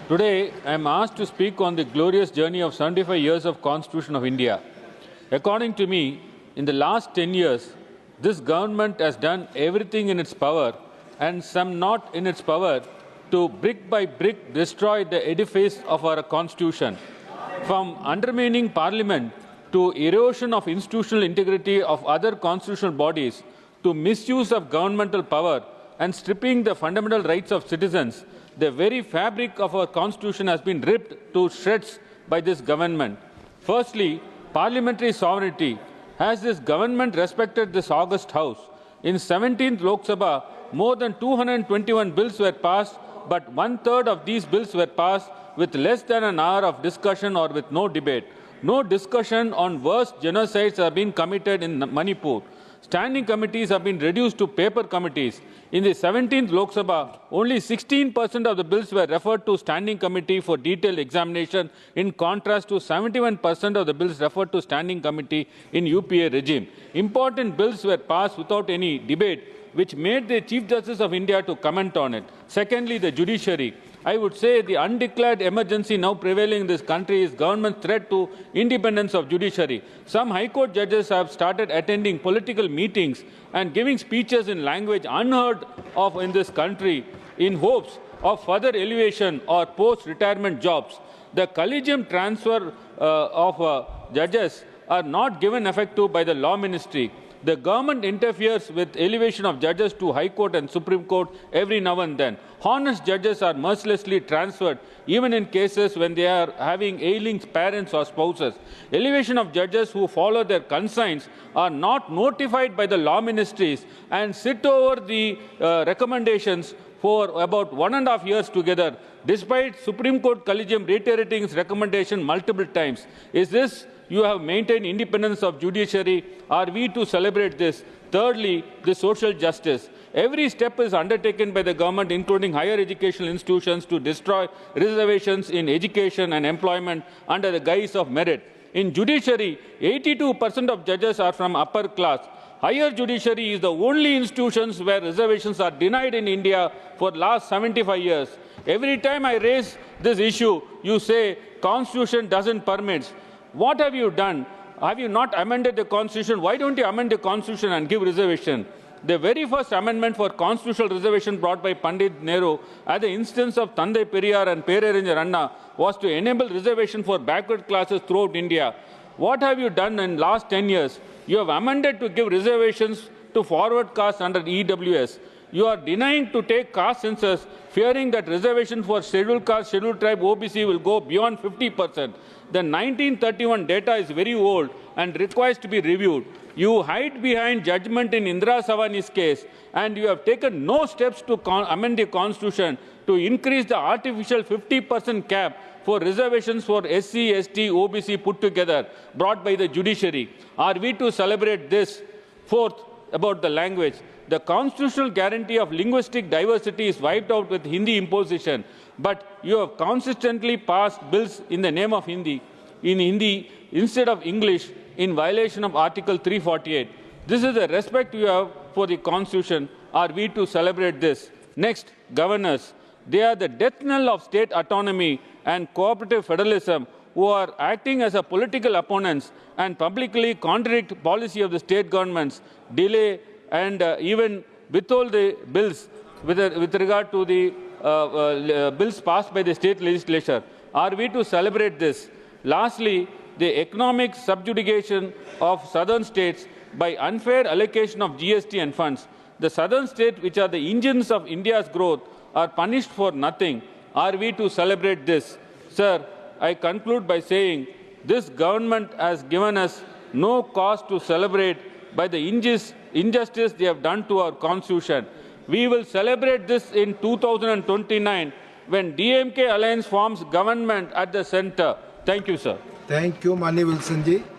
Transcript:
Today, I am asked to speak on the glorious journey of 75 years of Constitution of India. According to me, in the last 10 years, this government has done everything in its power and some not in its power to brick by brick destroy the edifice of our Constitution. From undermining Parliament to erosion of institutional integrity of other constitutional bodies to misuse of governmental power and stripping the fundamental rights of citizens, the very fabric of our Constitution has been ripped to shreds by this government. Firstly, parliamentary sovereignty. Has this government respected this august house? In 17th Lok Sabha, more than 221 bills were passed, but one-third of these bills were passed with less than an hour of discussion or with no debate. No discussion on worst genocides have been committed in Manipur. Standing committees have been reduced to paper committees. In the 17th Lok Sabha, only 16% of the bills were referred to standing committee for detailed examination, in contrast to 71% of the bills referred to standing committee in UPA regime. Important bills were passed without any debate, which made the Chief Justice of India to comment on it. Secondly, the judiciary. I would say the undeclared emergency now prevailing in this country is government's threat to independence of judiciary. Some High Court judges have started attending political meetings and giving speeches in language unheard of in this country in hopes of further elevation or post-retirement jobs. The collegium transfer of judges are not given effect to by the Law Ministry. The government interferes with elevation of judges to High Court and Supreme Court every now and then. Honest judges are mercilessly transferred, even in cases when they are having ailing parents or spouses. Elevation of judges who follow their conscience are not notified by the law ministries and sit over the recommendations for about 1.5 years together, despite Supreme Court Collegium reiterating its recommendation multiple times. Is this you have maintained independence of judiciary? Are we to celebrate this? Thirdly, the social justice. Every step is undertaken by the government, including higher educational institutions, to destroy reservations in education and employment under the guise of merit. In judiciary, 82% of judges are from upper class. Higher judiciary is the only institutions where reservations are denied in India for the last 75 years. Every time I raise this issue, you say Constitution doesn't permit. What have you done? Have you not amended the Constitution? Why don't you amend the Constitution and give reservation? The very first amendment for constitutional reservation brought by Pandit Nehru at the instance of Tandai Periyar and Peraringer Anna was to enable reservation for backward classes throughout India. What have you done in the last 10 years? You have amended to give reservations to forward castes under EWS. You are denying to take caste census, fearing that reservation for scheduled caste, scheduled tribe, OBC will go beyond 50%. The 1931 data is very old and requires to be reviewed. You hide behind judgment in Indira Savani's case, and you have taken no steps to amend the Constitution to increase the artificial 50% cap for reservations for SC, ST, OBC put together, brought by the judiciary. Are we to celebrate this? Fourth, about the language. The constitutional guarantee of linguistic diversity is wiped out with Hindi imposition, but you have consistently passed bills in the name of Hindi, in Hindi instead of English, in violation of Article 348. This is the respect you have for the Constitution. Are we to celebrate this? Next, governors. They are the death knell of state autonomy and cooperative federalism, who are acting as a political opponents and publicly contradict policy of the state governments, delay and even withhold the bills with regard to the bills passed by the state legislature. Are we to celebrate this? Lastly, the economic subjugation of southern states by unfair allocation of GST and funds. The southern states, which are the engines of India's growth, are punished for nothing. Are we to celebrate this? Sir, I conclude by saying this government has given us no cause to celebrate by the injustice they have done to our Constitution. We will celebrate this in 2029 when DMK alliance forms government at the center. Thank you, sir. Thank you, Mani Wilson ji.